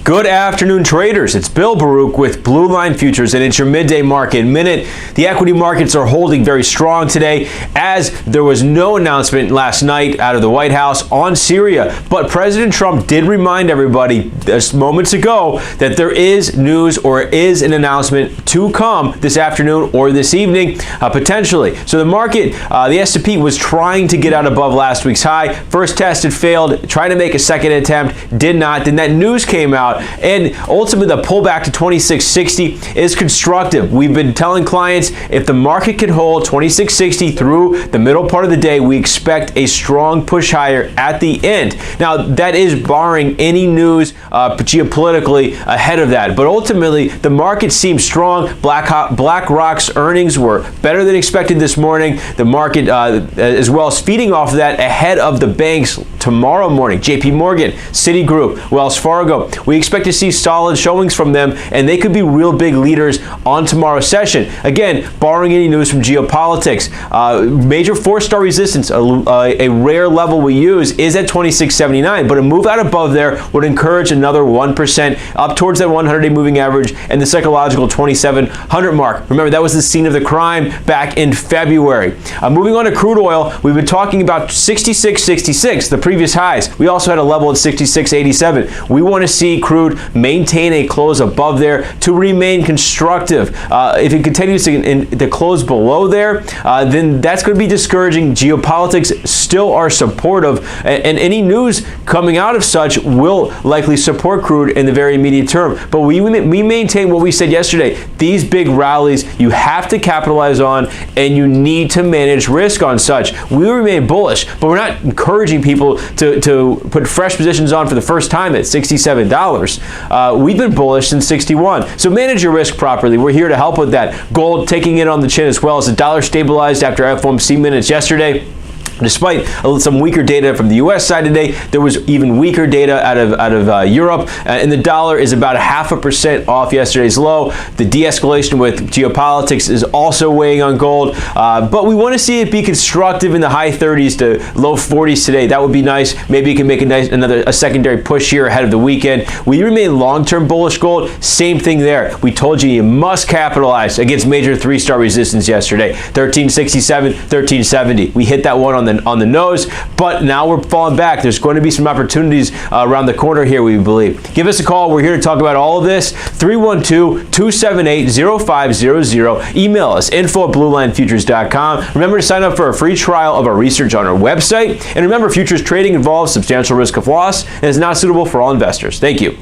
Good afternoon, traders. It's Bill Baruch with Blue Line Futures, and it's your midday market minute. The equity markets are holding very strong today as there was no announcement last night out of the White House on Syria. But President Trump did remind everybody just moments ago that there is news or is an announcement to come this afternoon or this evening, potentially. So the market, the S&P was trying to get out above last week's high. First test, it failed. Tried to make a second attempt, did not. Then that news came out. And ultimately, the pullback to 2660 is constructive. We've been telling clients if the market can hold 2660 through the middle part of the day, we expect a strong push higher at the end. Now, that is barring any news geopolitically ahead of that. But ultimately, the market seems strong. BlackRock's earnings were better than expected this morning. The market, as well as feeding off of that ahead of the banks tomorrow morning. JP Morgan, Citigroup, Wells Fargo. We expect to see solid showings from them, and they could be real big leaders on tomorrow's session. Again, barring any news from geopolitics. Major four-star resistance, a rare level we use, is at 2679, but a move out above there would encourage another 1% up towards that 100-day moving average and the psychological 2700 mark. Remember, that was the scene of the crime back in February. Moving on to crude oil, we've been talking about 66.66, the previous highs. We also had a level at 66.87. We want to see crude maintain a close above there to remain constructive. If it continues to close below there, then that's going to be discouraging. Geopolitics still are supportive, and any news coming out of such will likely support crude in the very immediate term. But we maintain what we said yesterday. These big rallies you have to capitalize on, and you need to manage risk on such. We remain bullish, but we're not encouraging people to put fresh positions on for the first time at $67. We've been bullish since 61. So manage your risk properly. We're here to help with that. Gold taking it on the chin as well as the dollar stabilized after FOMC minutes yesterday. Despite some weaker data from the U.S. side today, there was even weaker data out of Europe, and the dollar is about 0.5% off yesterday's low. The de-escalation with geopolitics is also weighing on gold, but we want to see it be constructive in the high 30s to low 40s today. That would be nice. Maybe it can make a secondary push here ahead of the weekend. We remain long-term bullish gold. Same thing there. We told you must capitalize against major three-star resistance yesterday. 1367, 1370. We hit that one on the nose, but now we're falling back. There's going to be some opportunities around the corner here, we believe. Give us a call. We're here to talk about all of this. 312-278-0500. Email us, info@bluelinefutures.com. Remember to sign up for a free trial of our research on our website. And remember, futures trading involves substantial risk of loss and is not suitable for all investors. Thank you.